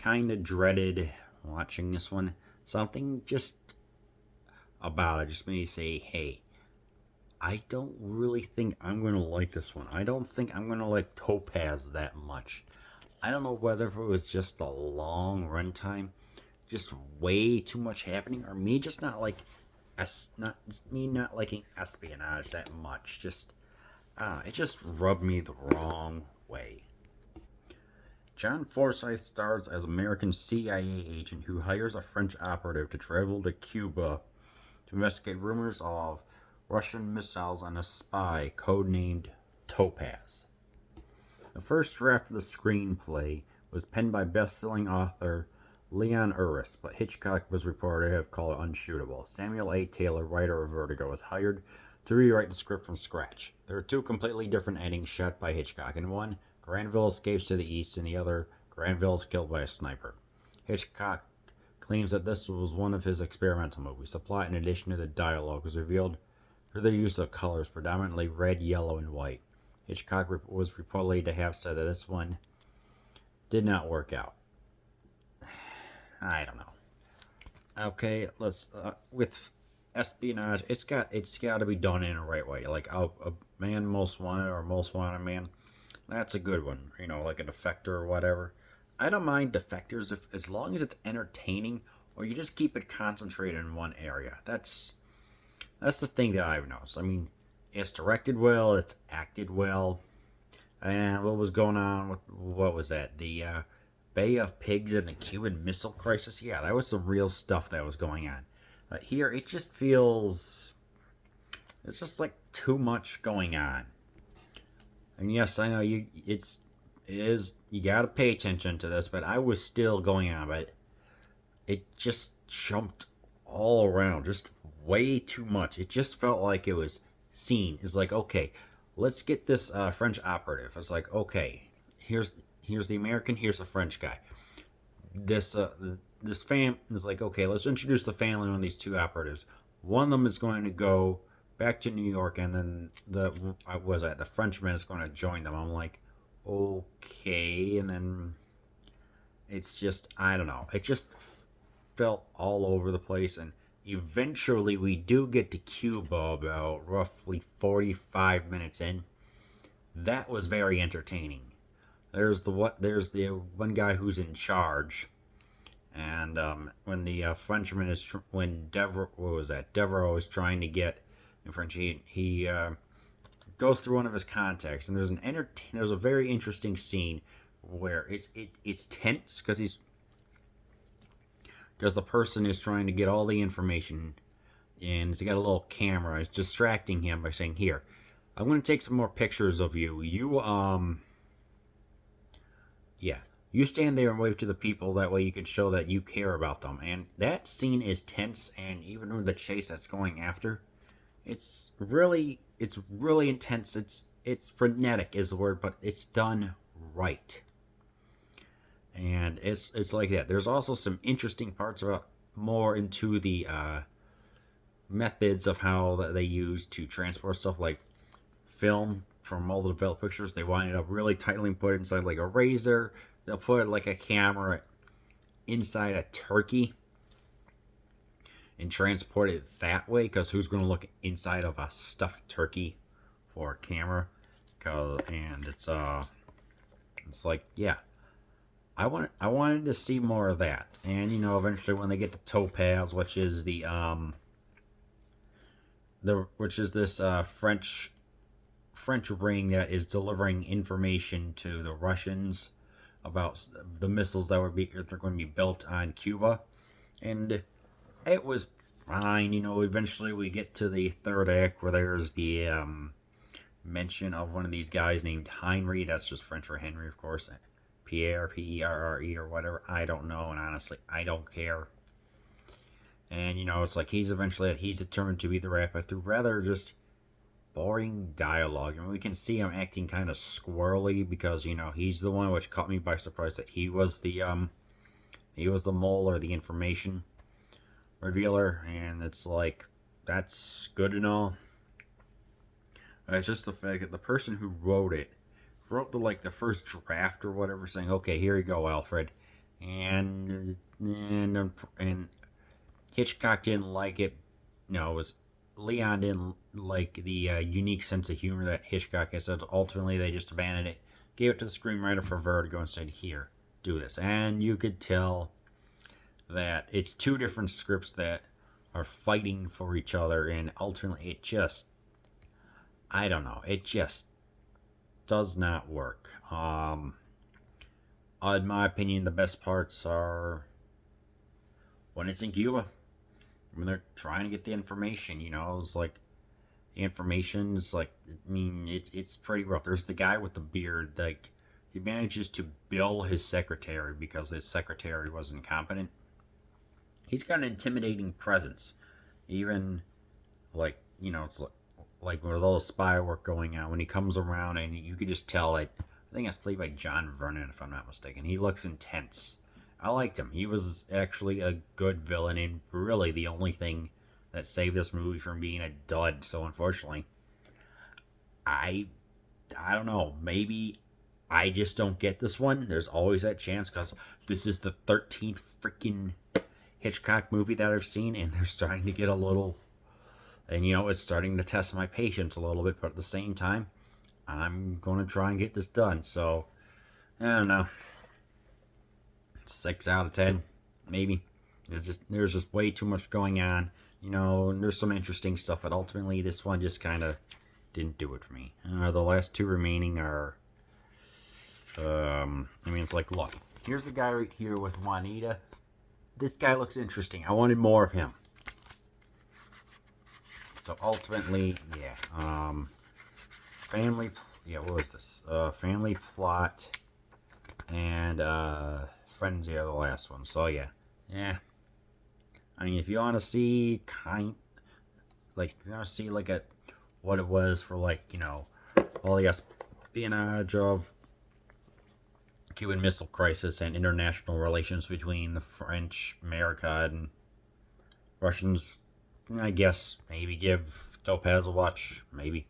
kind of dreaded watching this one. Something just about it just made me say, hey, I don't really think I'm going to like this one. I don't think I'm going to like Topaz that much. I don't know whether it was just the long runtime, just way too much happening, or me just not like not me not liking espionage that much. Just it just rubbed me the wrong way. John Forsythe stars as American CIA agent who hires a French operative to travel to Cuba to investigate rumors of Russian missiles on a spy codenamed Topaz. The first draft of the screenplay was penned by best-selling author Leon Uris, but Hitchcock was reported to have called it unshootable. Samuel A. Taylor, writer of Vertigo, was hired to rewrite the script from scratch. There are two completely different endings shot by Hitchcock. In one, Granville escapes to the east, and the other, Granville is killed by a sniper. Hitchcock claims that this was one of his experimental movies. The plot, in addition to the dialogue, was revealed through the use of colors, predominantly red, yellow, and white. Hitchcock was reportedly to have said that this one did not work out. I don't know. Okay, let's with espionage. It's got to be done in the right way. Like a man most wanted or most wanted man. That's a good one. You know, like a defector or whatever. I don't mind defectors if as long as it's entertaining or you just keep it concentrated in one area. That's the thing that I've noticed. I mean, it's directed well, it's acted well. And what was going on with what was that? The Bay of Pigs and the Cuban Missile Crisis. Yeah, that was some real stuff that was going on. Here, it just feels it's just like too much going on. And yes, I know it is you gotta pay attention to this, but I was still going on, but it just jumped all around, just way too much. It just felt like it was seen. It's like, okay, let's get this French operative. It's like, okay, here's the American, here's the French guy. This fam is like, okay, let's introduce the family on these two operatives. One of them is going to go back to New York, and then the Frenchman is going to join them. I'm like, okay, and then it's just I don't know. It just felt all over the place, and eventually we do get to Cuba about roughly 45 minutes in. That was very entertaining. There's the one guy who's in charge, and when the Frenchman is when Devereaux is trying to get in French, he goes through one of his contacts, and there's a very interesting scene where it's tense because the person is trying to get all the information, and he's got a little camera. It's distracting him by saying, "Here, I'm going to take some more pictures of you. You stand there and wave to the people. That way you can show that you care about them." And that scene is tense, and even with the chase that's going after, it's really intense. It's frenetic is the word, but it's done right. And it's like that. There's also some interesting parts about more into the methods of how they use to transport stuff like film from all the developed pictures. They wind up really tightly put inside like a razor. They'll put like a camera inside a turkey and transport it that way, because who's going to look inside of a stuffed turkey for a camera? And it's like, yeah, I wanted to see more of that. And eventually when they get to Topaz, which is this French ring that is delivering information to the Russians about the missiles they're going to be built on Cuba, and it was fine. Eventually we get to the third act where there's the mention of one of these guys named Heinrich. That's just French for Henry, of course. Pierre, P-E-R-R-E, or whatever. I don't know, and honestly, I don't care. And, it's like he's determined to be the rat, but through rather just boring dialogue. And we can see him acting kind of squirrely because, he's the one which caught me by surprise that he was the mole or the information revealer. And it's like, that's good and all. It's just the fact that the person who wrote the first draft or whatever, saying, okay, here you go, Alfred, and Hitchcock didn't like it. No, it was Leon didn't like the unique sense of humor that Hitchcock has. So ultimately, they just abandoned it, gave it to the screenwriter for Vertigo, and said, "Here, do this." And you could tell that it's two different scripts that are fighting for each other, and ultimately, it just, I don't know, it just does not work. In my opinion, the best parts are when it's in Cuba, when they're trying to get the information. It's like the information is like, I mean, it's pretty rough. There's the guy with the beard, like he manages to bill his secretary because his secretary was incompetent. He's got an intimidating presence, even like it's like with all the spy work going on when he comes around, and you could just tell that I think that's played by John Vernon, if I'm not mistaken. He looks intense. I liked him. He was actually a good villain, and really the only thing that saved this movie from being a dud. So unfortunately, I I don't know. Maybe I just don't get this one. There's always that chance because this is the 13th freaking Hitchcock movie that I've seen, and they're starting to get a little, and it's starting to test my patience a little bit. But at the same time, I'm going to try and get this done. So I don't know. 6 out of 10, maybe. There's just way too much going on. There's some interesting stuff, but ultimately this one just kind of didn't do it for me. The last two remaining are, it's like, look, here's the guy right here with Juanita. This guy looks interesting. I wanted more of him. So ultimately, yeah, family, yeah, what was this? Family plot and friends, yeah, the last one. So yeah. I mean, if you want to see if you want to see like what it was for all the espionage of Cuban Missile Crisis and international relations between the French, America, and Russians, I guess maybe give Topaz a watch, maybe.